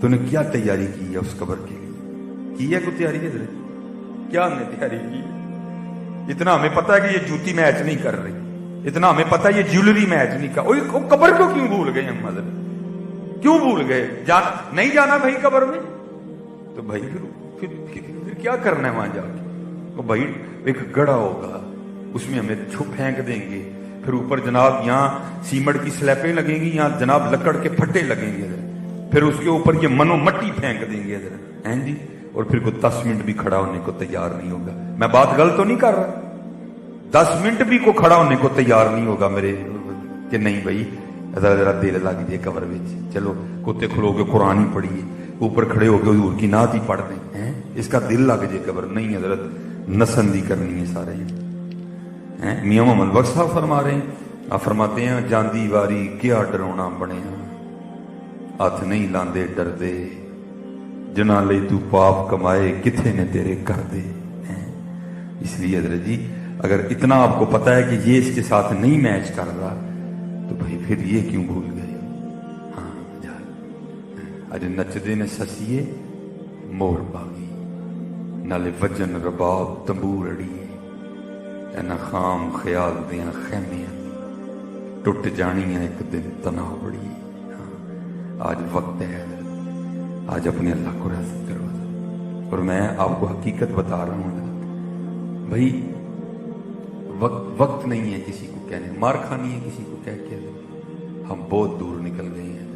تو نے کیا تیاری کی ہے اس قبر کے لیے؟ کی ہے کوئی تیاری ہے؟ کیا ہم نے تیاری کی ہے؟ اتنا ہمیں پتا ہے کہ یہ جوتی میچ نہیں کر رہی، اتنا ہمیں پتا ہے یہ جیولری میچ نہیں کر، قبر کو کیوں بھول گئے ہم؟ حضرت کیوں بھول گئے؟ نہیں جانا بھائی قبر میں تو بھائی پھر کیا کرنا ہے وہاں جا کے؟ بھائی ایک گڑھا ہوگا، اس میں ہمیں چھپ پھینک دیں گے، پھر اوپر جناب یہاں سیمنٹ کی سلیپیں لگیں گی، یہاں جناب لکڑ کے پھٹے لگیں گے، پھر اس کے اوپر یہ منو مٹی پھینک دیں گے ہیں جی، اور پھر کوئی 10 منٹ بھی کھڑا ہونے کو تیار نہیں ہوگا۔ میں بات غلط تو نہیں کر رہا؟ 10 منٹ بھی کو کھڑا ہونے کو تیار نہیں ہوگا میرے کہ نہیں بھائی ذرا دل لگ جائے قبر میں، چلو کتے کھلو کے قرآن ہی پڑھیے، اوپر کھڑے ہو کے حضور کی نعت ہی پڑھ دیں، اس کا دل لگ جائے قبر نہیں۔ حضرت نسندی کرنی ہے سارے میاں محمد بخش صاحب فرما رہے ہیں، آپ فرماتے ہیں جاندی واری کیا ڈرونا بنے ہاتھ نہیں لاندے ڈر دے، جنا لے تو پاپ کمائے کتھے نے تیرے کر دے۔ اس لیے حضرت جی اگر اتنا آپ کو پتا ہے کہ یہ اس کے ساتھ نہیں میچ کر رہا تو بھائی پھر یہ کیوں بھول گئے؟ ہاں اج نچدے نے سسیے مور باغی، نالے وجن رباب تمبور اڑیے، اینا خام خیال دیاں خیمیاں ٹوٹ جانیاں ایک دن تناؤ بڑی۔ آج وقت ہے، آج اپنے اللہ کو راضی کرو، اور میں آپ کو حقیقت بتا رہا ہوں بھائی وقت نہیں ہے کسی کو کہنے، مار کھانی ہے کسی کو کہہ کے، ہم بہت دور نکل گئے ہیں،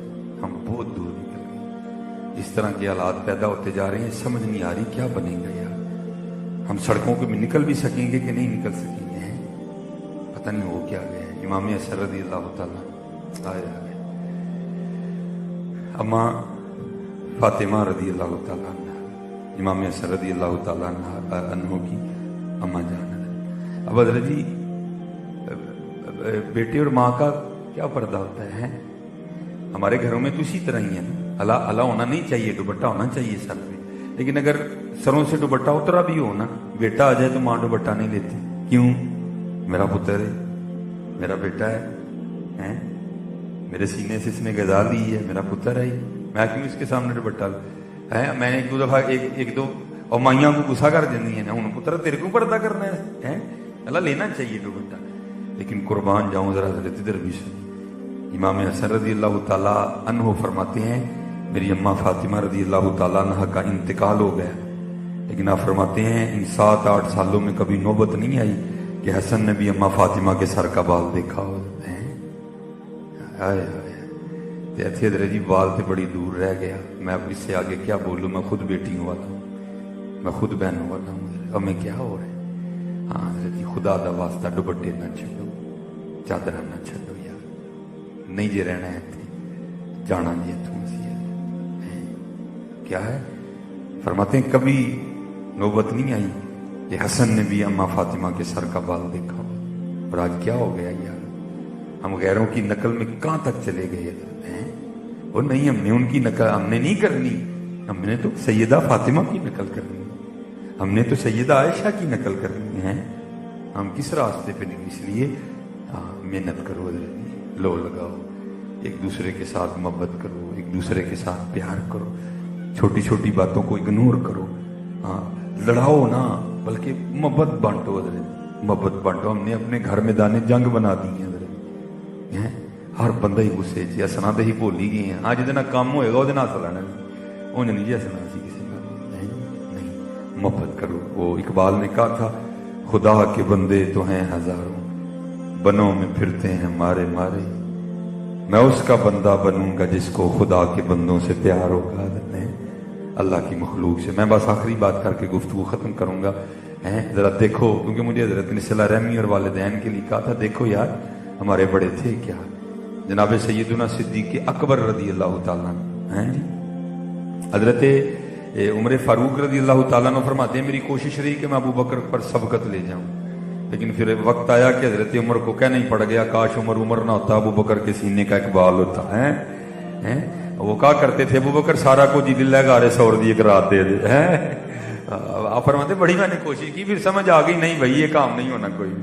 ہم بہت دور نکل گئے ہیں۔ اس طرح کے حالات پیدا ہوتے جا رہے ہیں، سمجھ نہیں آ رہی کیا بنے گا یار۔ ہم سڑکوں پہ نکل بھی سکیں گے کہ نہیں نکل سکیں گے، پتہ نہیں ہو کیا گیا ہے۔ امام حسن رضی اللہ تعالیٰ آئے اماں فاطمہ رضی اللہ تعالیٰ عنہ، امام حسن رضی اللہ تعالیٰ عنہ کی اماں جان۔ اب حضرت جی بیٹے اور ماں کا کیا پردہ ہوتا ہے؟ ہمارے گھروں میں تو اسی طرح ہی ہے نا، اللہ ہونا نہیں چاہیے، دوپٹہ ہونا چاہیے سر پہ، لیکن اگر سروں سے دوپٹہ اترا بھی ہو نا، بیٹا آ جائے تو ماں دوپٹہ نہیں لیتی۔ کیوں؟ میرا پتر ہے، میرا بیٹا ہے، میرے سینے سے اس نے غذا لی ہے، میرا پتر ہے، میں کیوں اس کے سامنے دوپٹہ ہے؟ میں نے ایک دو دفعہ ایک دو اور مائیاں کو غصہ کر دینی ہے نا، ہوں پتر تیرے کو پردہ کرنا ہے، اللہ لینا چاہیے دوپٹہ، لیکن قربان جاؤں ذرا حضرت ادھر بھی سنی۔ امام حسن رضی اللہ تعالیٰ عنہ فرماتے ہیں میری اماں فاطمہ رضی اللہ تعالیٰ عنہ کا انتقال ہو گیا، لیکن آپ فرماتے ہیں ان 7-8 سالوں میں کبھی نوبت نہیں آئی کہ حسن نے بھی اماں فاطمہ کے سر کا بال دیکھا ہو۔ ایتھے حضرت جی بال تے بڑی دور رہ گیا، میں اب اس سے آگے کیا بولوں؟ میں خود بیٹی ہوں والا ہوں، میں خود بہنوں والا ہوں، اب میں کیا ہو رہا ہے؟ ہاں حضرت جی خدا دا واسطہ دوپٹے نہ چھڈو، چادر نہ چھڈو یار، نہیں جی رہنا ہے اتنے، جانا جی اتوں کیا ہے؟ فرماتے ہیں کبھی نوبت نہیں آئی کہ حسن نے بھی اماں فاطمہ کے سر کا بال دیکھا ہو، اور آج کیا ہو گیا یار؟ ہم غیروں کی نقل میں کہاں تک چلے گئے ہیں؟ وہ نہیں، ہم نے ان کی نقل ہم نے نہیں کرنی، ہم نے تو سیدہ فاطمہ کی نقل کرنی ہے، ہم نے تو سیدہ عائشہ کی نقل کرنی ہے۔ ہم کس راستے پہ نہیں؟ اس لیے محنت کرو، لو لگاؤ، ایک دوسرے کے ساتھ محبت کرو، ایک دوسرے کے ساتھ پیار کرو، چھوٹی چھوٹی باتوں کو اگنور کرو، لڑاؤ نہ بلکہ محبت بانٹو، محبت بانٹو۔ ہم نے اپنے گھر میں دانے جنگ بنا دی ہیں، ہر بندہ ہی غصے چ ہسنا تو ہی بھول ہی گئے ہیں، ہاں جہاں کام ہوئے گا وہ ہس لینا، انج نہیں جی ہسنا سی کسی کا نہیں، محبت کرو۔ وہ اقبال نے کہا تھا خدا کے بندے تو ہیں ہزاروں، بنوں میں پھرتے ہیں مارے مارے، میں اس کا بندہ بنوں گا جس کو خدا کے بندوں سے پیار ہوگا، اللہ کی مخلوق سے۔ میں بس آخری بات کر کے گفتگو ختم کروں گا، ذرا دیکھو، کیونکہ مجھے حضرت نے صلہ رحمی اور والدین کے لیے کہا تھا، دیکھو یار ہمارے بڑے تھے کیا، جناب سیدنا صدیق اکبر رضی اللہ تعالیٰ جی، حضرت عمر فاروق رضی اللہ تعالیٰ نے فرماتے ہیں میری کوشش رہی کہ میں ابو بکر پر سبقت لے جاؤں، لیکن پھر وقت آیا کہ حضرت عمر کو کہنا ہی پڑ گیا کاش عمر نہ ہوتا، ابو بکر کے سینے کا اقبال ہوتا ہے۔ وہ کہا کرتے تھے ابو بکر سارا کو جی دل گارے سور دی ایک رات دے دے، آپ فرماتے بڑی میں نے کوشش کی، پھر سمجھ آ گئی نہیں بھائی یہ کام نہیں ہونا کوئی بھی۔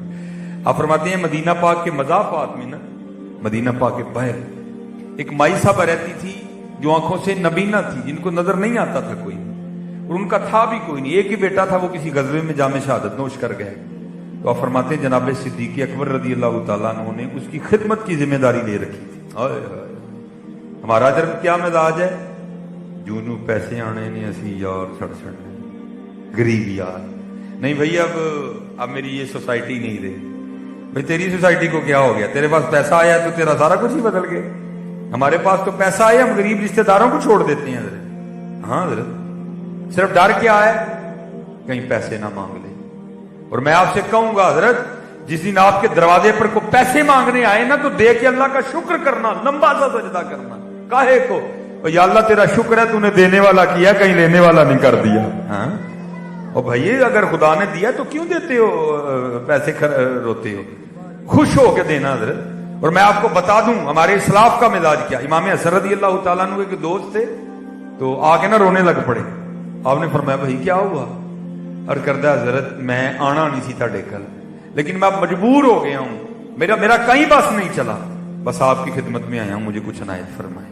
آپ فرماتے ہیں مدینہ پاک کے مضافات میں نا، مدینہ پاک کے باہر ایک مائی صاحبہ رہتی تھی جو آنکھوں سے نبینا تھی، جن کو نظر نہیں آتا تھا کوئی، اور ان کا تھا بھی کوئی نہیں، ایک ہی بیٹا تھا، وہ کسی غزوے میں جام شہادت نوش کر گئے. تو آپ فرماتے ہیں جناب صدیق اکبر رضی اللہ تعالیٰ عنہ نے اس کی خدمت کی ذمہ داری لے رکھی تھی. ہمارا ادھر کیا مزاج ہے، جوں پیسے آنے نے اسی یار سڑ سڑنے غریب یار نہیں بھائی. اب میری یہ سوسائٹی نہیں رہی بھائی. تیری سوسائٹی کو کیا ہو گیا؟ تیرے پاس پیسہ آیا تو تیرا سارا کچھ ہی بدل گیا. ہمارے پاس تو پیسہ آیا، ہم غریب رشتہ داروں کو چھوڑ دیتے ہیں حضرت. ہاں حضرت، صرف ڈر کیا ہے، کہیں پیسے نہ مانگ لے. اور میں آپ سے کہوں گا حضرت، جس دن آپ کے دروازے پر کو پیسے مانگنے آئے نا، تو دیکھ کے اللہ کا شکر کرنا، لمبا سا سجدہ کرنا. کاہے کو؟ یا اللہ تیرا شکر ہے تو نے دینے والا کیا، کہیں لینے والا نہیں کر دیا. ہاں اور بھائی اگر خدا نے دیا تو کیوں دیتے ہو پیسے روتے ہو؟ خوش ہو کے دینا حضرت. اور میں آپ کو بتا دوں ہمارے اسلاف کا مزاج کیا. امام حسن رضی اللہ تعالیٰ عنہ کے دوست تھے، تو آ کے نا رونے لگ پڑے. آپ نے فرمایا بھائی کیا ہوا؟ اور کردہ حضرت میں آنا نہیں سی تھا کل، لیکن میں مجبور ہو گیا ہوں، میرا کہیں بس نہیں چلا، بس آپ کی خدمت میں آیا ہوں، مجھے کچھ عنایت فرمائے.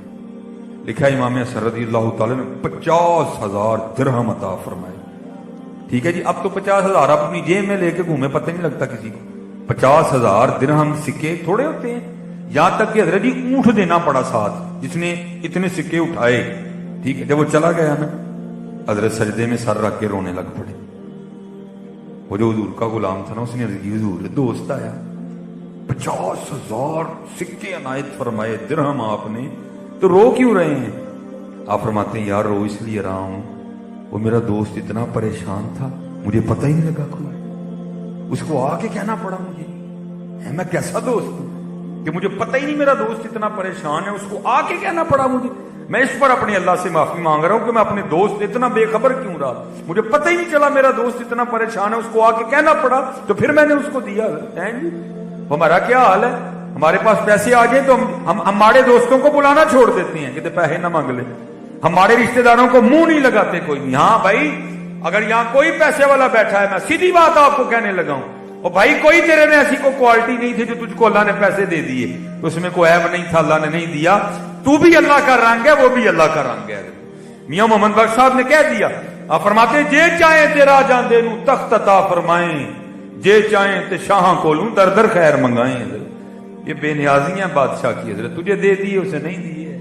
لکھا امام حسن رضی اللہ تعالیٰ نے 50,000 درہم عطا فرمائے. ٹھیک ہے جی، اب تو 50,000 اپنی جیب میں لے کے گھومے پتہ نہیں لگتا کسی کو. 50,000 درہم سکے تھوڑے ہوتے ہیں. یہاں تک کہ حضرت جی اونٹ دینا پڑا ساتھ، جس نے اتنے سکے اٹھائے. ٹھیک ہے، جب وہ چلا گیا نا، حضرت سجدے میں سر رکھ کے رونے لگ پڑے. وہ جو حضور کا غلام تھا نا، اس نے عرض کی حضور دوست آیا، 50,000 سکے عنایت فرمائے درہم آپ نے، تو رو کیوں رہے ہیں؟ آپ فرماتے ہیں یار رو اس لیے رہا ہوں، وہ میرا دوست اتنا پریشان تھا، مجھے پتہ ہی نہیں لگا کوئی، اس کو آ کے کہنا پڑا مجھے. میں کیسا دوست ہوں کہ مجھے پتہ ہی نہیں میرا دوست اتنا پریشان ہے، اس کو آ کے کہنا پڑا مجھے. میں اس پر اپنے اللہ سے معافی مانگ رہا ہوں کہ میں اپنے دوست اتنا بے خبر کیوں رہا، مجھے پتہ ہی نہیں چلا میرا دوست اتنا پریشان ہے، اس کو آ کے کہنا پڑا تو پھر میں نے اس کو دیا. جی ہمارا کیا حال ہے، ہمارے پاس پیسے آ جائے تو ہم ہمارے دوستوں کو بلانا چھوڑ دیتے ہیں کہ پیسے نہ مانگ لے. ہمارے رشتہ داروں کو منہ نہیں لگاتے کوئی نہیں. ہاں بھائی اگر یہاں کوئی پیسے والا بیٹھا ہے، میں سیدھی بات آپ کو کہنے لگا ہوں، اور بھائی کوئی تیرے میں ایسی کوئی کوالٹی نہیں تھی جو تجھ کو اللہ نے پیسے دے دیے، تو اس میں کوئی عیب نہیں تھا، اللہ نے نہیں دیا. تو بھی اللہ کا رنگ ہے، وہ بھی اللہ کا رنگ ہے. میاں محمد بخش صاحب نے کہہ دیا، آپ فرماتے جے چاہیں تیرا جان دے نو تخت عطا فرمائیں، جے چاہیں تے شاہاں کولوں در در خیر منگائیں. یہ بے نیازیاں بادشاہ کی حضرت، تجھے دے دیے اسے نہیں دیے،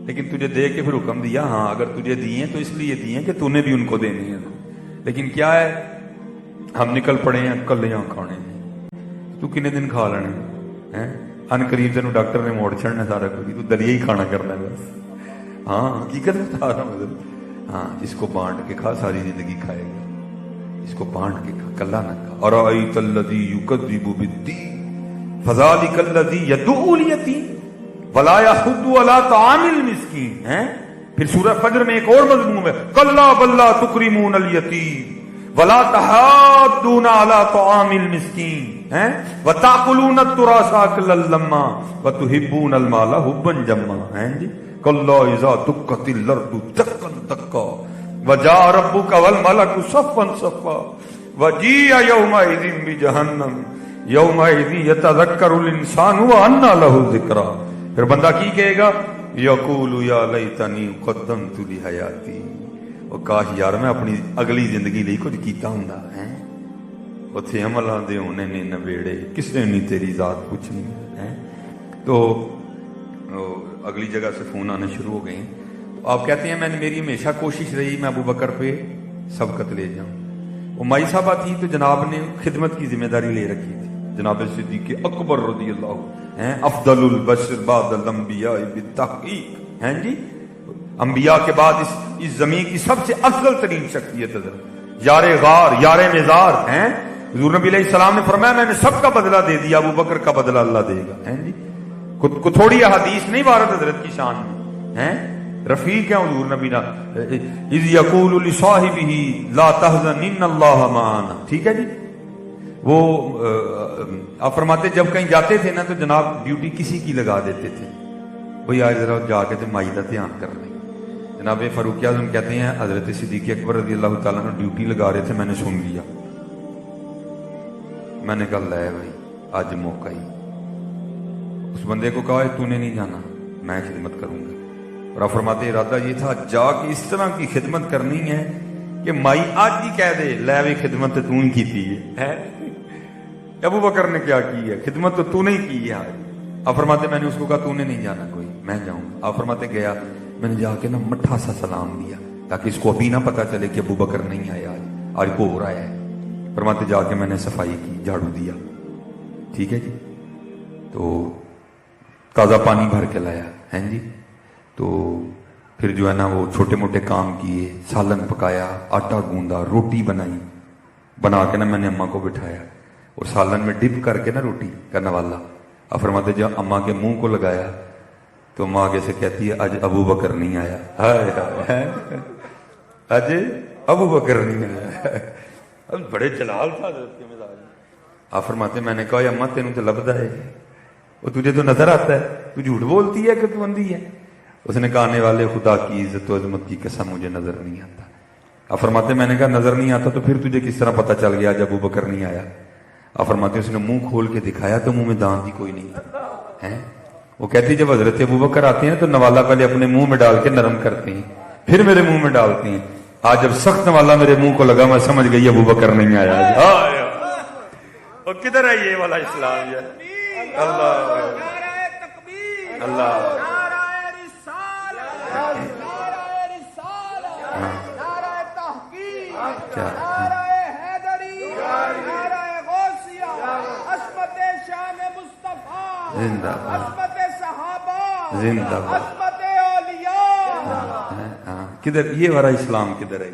لیکن تجھے دے کے پھر حکم دیا ہاں اگر تجھے دیے تو اس لیے دیے کہ تو نے بھی ان کو دینے ہیں. لیکن کیا ہے، ہم نکل پڑے ہیں کلیاں کھانے میں. تو کنے دن کھا لینے ہیں، ان قریب تینوں ڈاکٹر نے موڑ چھڑنا سارا کچھ، تو دلیا ہی کھانا کرنا ہے بس. ہاں حقیقت بتا رہا ہوں حضرت. ہاں جس کو بانٹ کے کھا ساری زندگی کھائے گا، جس کو بانٹ کے کھا کلا نہ کھا. ارائیت الذی یکذب بالدین فذلک الذی یدعو الیتیم ولا یحض علی طعام المسکین. پھر سورہ فجر میں ایک اور مضمون ہے، کلا بل لا تکرمون الیتیم ولا تحاضون علی طعام المسکین وتأکلون التراث اکلا لما وتحبون المال حبا جما. جی کلا اذا دکت الارض دکا دکا وجاء ربک والملک صفا صفا وجیء یومئذ بجہنم یومئذ یتذکر الانسان وانى له الذکریٰ. پھر بندہ کی کہے گا، یقول یا لیتنی قدمت لحیاتی، اور کاش یار میں اپنی اگلی زندگی ਲਈ کچھ کیتا ہوں. اتنے عملاں دے ہونے نے نبیڑے، کس نے نہیں تیری ذات پوچھنی. تو اگلی جگہ سے فون آنے شروع ہو گئے. تو آپ کہتے ہیں میری ہمیشہ کوشش رہی میں ابو بکر پہ سبقت لے جاؤں. وہ مائی صاحبہ تھی تو جناب نے خدمت کی ذمہ داری لے رکھی تھی. جناب صدیق اکبر رضی اللہ افضل البشر بعد الانبیاء بالتحقیق. ہیں جی انبیاء کے بعد اس زمین کی سب سے افضل ترین شخصیت حضرت، یار غار یار مزار ہیں. حضور نبی علیہ السلام نے فرمایا میں نے سب کا بدلہ دے دیا، ابو بکر کا بدلہ اللہ دے گا. ہیں جی کو تھوڑی حدیث نہیں وارد حضرت کی شان میں ہیں. رفیق ہیں حضور نبی نا، اذ یقول لصاحبہ لا تحزن ان اللہ معنا. ٹھیک ہے جی. وہ آپ فرماتے جب کہیں جاتے تھے نا تو جناب ڈیوٹی کسی کی لگا دیتے تھے، وہی آج ذرا جا کے تو مائی کا دھیان کر لیں. جناب فاروق اعظم کہتے ہیں حضرت صدیق اکبر رضی اللہ تعالیٰ نے ڈیوٹی لگا رہے تھے، میں نے سن لیا. میں نے کہا لے بھائی آج موقع ہی. اس بندے کو کہا تو نے نہیں جانا، میں خدمت کروں گا. اور آپ فرماتے ارادہ یہ تھا جا کے اس طرح کی خدمت کرنی ہے کہ مائی آج ہی کہہ دے لے بھی خدمت تو نے کی تھی ہے ابو بکر نے کیا کی ہے خدمت تو نے ہی کی ہے آج. آپ فرماتے میں نے اس کو کہا تو نے نہیں جانا کوئی میں جاؤں. آپ فرماتے گیا میں نے جا کے نا مٹھا سا سلام دیا تاکہ اس کو ابھی نہ پتا چلے کہ ابو بکر نہیں آیا آج کو ہو رہا ہے. فرماتے جا کے میں نے صفائی کی جھاڑو دیا ٹھیک ہے جی تو تازہ پانی بھر کے لایا ہے جی تو پھر جو ہے نا وہ چھوٹے موٹے کام کیے سالن پکایا آٹا گوندا روٹی بنائی بنا کے نا میں نے اماں کو بٹھایا اور سالن میں ڈپ کر کے نا روٹی کا نوالا. اب فرماتے جب اماں کے منہ کو لگایا تو اماں آگے سے کہتی ہے آج ابو بکر نہیں آیا آج ابو بکر نہیں آیا. بڑے جلال تھا حضرت کے مزاج. آپ فرماتے میں نے کہا اماں تینوں تو لبدا ہے وہ تجھے تو نظر آتا ہے تو جھوٹ بولتی ہے کہ تو اندھی ہے. اس نے کہا آنے والے خدا کی عزت و عظمت کی قسم مجھے نظر نہیں آتا. آپ فرماتے میں نے کہا نظر نہیں آتا تو پھر تجھے کس طرح پتا چل گیا آج ابو بکر نہیں آیا. آپ فرماتے اس نے منہ کھول کے دکھایا تو منہ میں دانت بھی کوئی نہیں تھا. وہ کہتی جب حضرت ابو بکر آتے ہیں تو نوالا پہلے اپنے منہ میں ڈال کے نرم کرتے ہیں پھر میرے منہ میں ڈالتے ہیں. آج جب سخت نوالا میرے منہ کو لگا میں سمجھ گئی ابو بکر نہیں آیا. اور کدھر ہے یہ والا اسلام یہ اللہ اللہ زندہ زندہ کدھر یہ والا اسلام کدھر ہے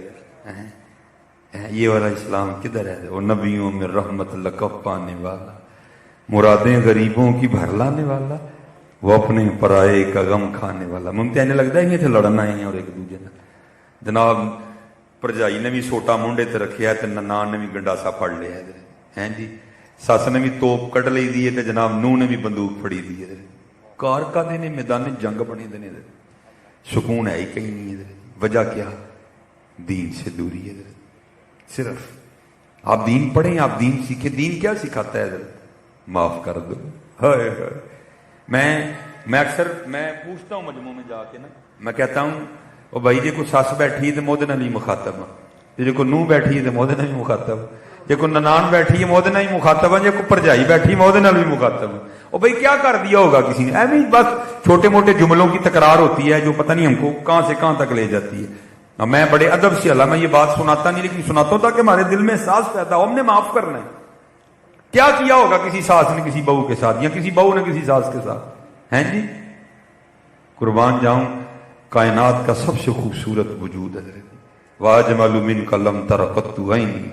یار یہ والا اسلام کدھر ہے وہ نبیوں میں رحمت لقب پانے والا مرادیں غریبوں کی بھر لانے والا وہ اپنے پرائے کا غم کھانے والا. ممکن ایسے لگتا ہے کہ لڑنا ہے اور ایک دوسرے نے جناب پرجائی نے بھی سوٹا مونڈے تے رکھیا ہے تے ننان نے بھی گنڈاسا پھڑ لیا ہے جی سس نے بھی توپ کٹ لی دی ہے جناب نوح نے بھی بندوق پھڑی دی ہے. کار کا دینے میدان جنگ بنے دینے سکون ہے ہی کہیں نہیں ہے. وجہ کیا دین سے دوری ہے. صرف آپ دین پڑھیں آپ دین سیکھیں. دین کیا سکھاتا ہے معاف کر دو. میں اکثر میں پوچھتا ہوں مجموعوں میں جا کے نا میں کہتا ہوں او بھائی جی کو سس بیٹھی ہے تو مودے نال ہی مخاطب ہاں جی کو نوح بیٹھی ہے تو مودے نال ہی مخاطب جی کو ننان بیٹھی ہے مودے نال ہی مخاطب ہے جی کو پرجائی بیٹھی مودے نال بھی مخاطب ہے. او بھائی کیا کر دیا ہوگا کسی نے ایویں بس چھوٹے موٹے جملوں کی تکرار ہوتی ہے جو پتہ نہیں ہم کو کہاں سے کہاں تک لے جاتی ہے. میں بڑے ادب سے اللہ میں یہ بات سناتا نہیں لیکن سناتا ہوں تاکہ ہمارے دل میں احساس پیدا ہو ہم نے معاف کرنا ہے. کیا کیا ہوگا کسی ساس نے کسی بہو کے ساتھ یا کسی بہو نے کسی ساس کے ساتھ ہیں جی. قربان جاؤں کائنات کا سب سے خوبصورت وجود ہے واجمل من کا لم تر قط عینی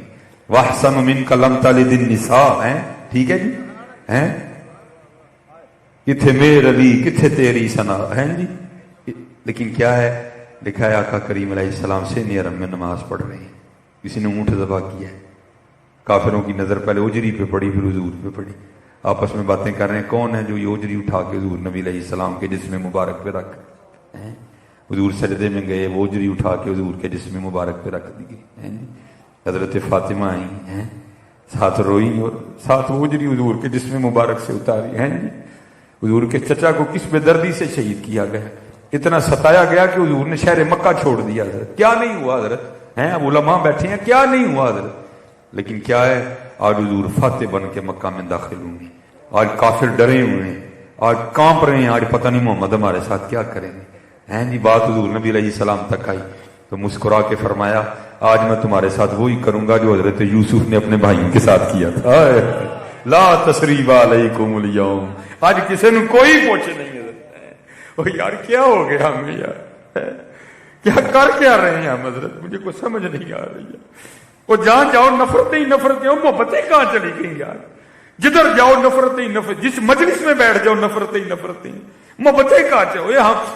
واحسن من کا لم تلد النساء ہیں ٹھیک ہے جی ہیں کتھے میرے علی کتھے تیری ثنا ہیں جی. لیکن کیا ہے لکھا ہے آقا کریم علیہ السلام سے نیرم میں نماز پڑھ رہے ہیں کسی نے اونٹ ذبح کیا ہے کافروں کی نظر پہلے اجری پہ پڑی پھر حضور پہ پڑی آپس میں باتیں کر رہے ہیں کون ہے جو یہ اجری اٹھا کے حضور نبی علیہ السلام کے جسم مبارک پہ رکھ حضور سجدے میں گئے وہ اجری اٹھا کے حضور کے جسم مبارک پہ رکھ دی گئی. حضرت فاطمہ آئی ہیں ساتھ روئی اور ساتھ وہ اجری حضور کے جسم مبارک سے اتاری ہیں جی. حضور کے چچا کو کس بے دردی سے شہید کیا گیا اتنا ستایا گیا کہ حضور نے شہر مکہ چھوڑ دیا. حضرت کیا نہیں ہوا حضرت ہیں اب علماء بیٹھے ہیں کیا نہیں ہوا حضرت. لیکن کیا ہے آج حضور فاتح بن کے مکہ میں داخل ہوئے آج کافر ڈرے ہوئے ہیں آج کانپ رہے ہیں آج پتہ نہیں محمد ہمارے ساتھ کیا کریں گے ہیں جی. بات حضور نبی علیہ السلام تک آئی تو مسکرا کے فرمایا آج میں تمہارے ساتھ وہی کروں گا جو حضرت یوسف نے اپنے بھائیوں کے ساتھ کیا تھا. لا تثریب علیکم اليوم آج کسی نے کوئی پوچھے نہیں حضرت. یار کیا ہو گیا ہمیں یار کیا کر کے آ رہے ہیں ہم حضرت مجھے کوئی سمجھ نہیں آ رہی ہے. وہ جہاں جاؤ نفرتیں نفرتیں محبتیں کہاں چلی گئی یار. جدھر جاؤ نفرتیں نفرت جس مجلس میں بیٹھ جاؤ نفرتیں نفرتیں محبتیں کہاں چاہو.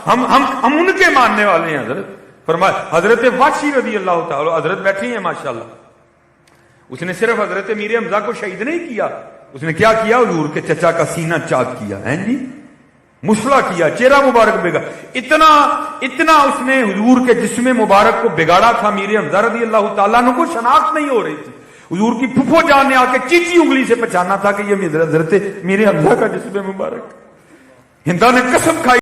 ہم ان کے ماننے والے ہیں حضرت. فرمایا حضرت واشی رضی اللہ تعالی حضرت بیٹھی ہیں ماشاءاللہ اس نے صرف حضرت میر حمزہ کو شہید نہیں کیا اس نے کیا کیا حضور کے چچا کا سینہ چاک کیا ہیں جی مسلح کیا چہرہ مبارک بگا اتنا اس نے حضور کے جسم مبارک کو بگاڑا تھا. میر حمزہ رضی اللہ تعالیٰ عنہ کو شناخت نہیں ہو رہی تھی. حضور کی پھپھو جان نے آ کے چیچی انگلی سے پہچانا تھا کہ یہ حضرت میر حمزہ کا جسم مبارک. ہندا نے قسم کھائی